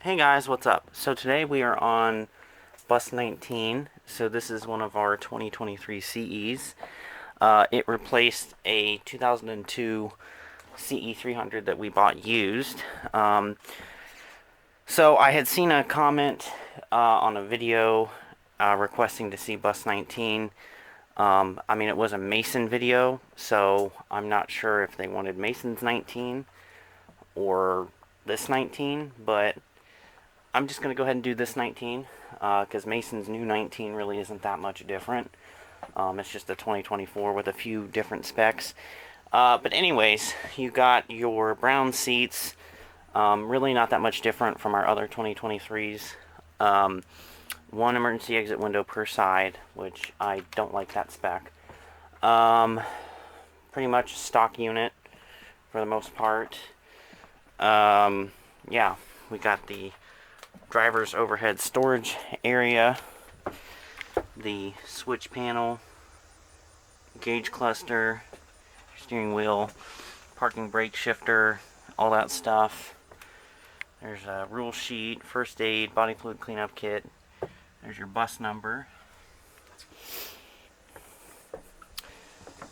Hey guys, what's up? So today we are on bus 19. So this is one of our 2023 CEs. It replaced a 2002 CE 300 that we bought used. So I had seen a comment on a video requesting to see bus 19. I mean, it was a Mason video, so I'm not sure if they wanted Mason's 19 or this 19, but I'm just going to go ahead and do this 19 because Mason's new 19 really isn't that much different. It's just a 2024 with a few different specs. But anyways, you got your brown seats. Really not that much different from our other 2023s. One emergency exit window per side, which I don't like that spec. Pretty much stock unit for the most part. Yeah, we got the driver's overhead storage area, the switch panel, gauge cluster, steering wheel, parking brake shifter, all that stuff. There's a rule sheet, first aid, body fluid cleanup kit. There's your bus number.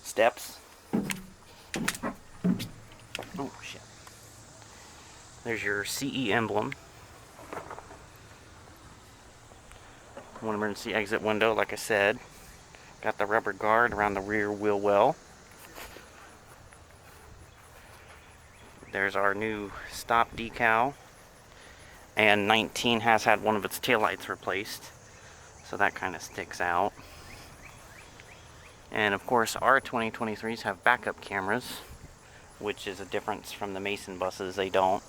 Steps. Oh shit. There's your CE emblem. One emergency exit window, like I said. Got the rubber guard around the rear wheel well. There's our new stop decal. And 19 has had one of its taillights replaced, so that kind of sticks out. And of course, our 2023s have backup cameras, which is a difference from the Mason buses. They don't.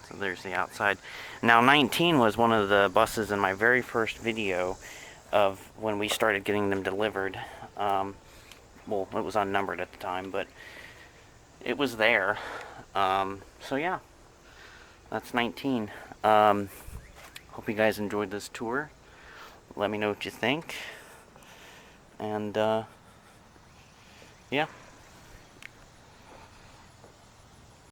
So there's the outside. Now 19 was one of the buses in my very first video of when we started getting them delivered. Well, it was unnumbered at the time, but it was there. So yeah, that's 19. Hope you guys enjoyed this tour. Let me know what you think. And yeah.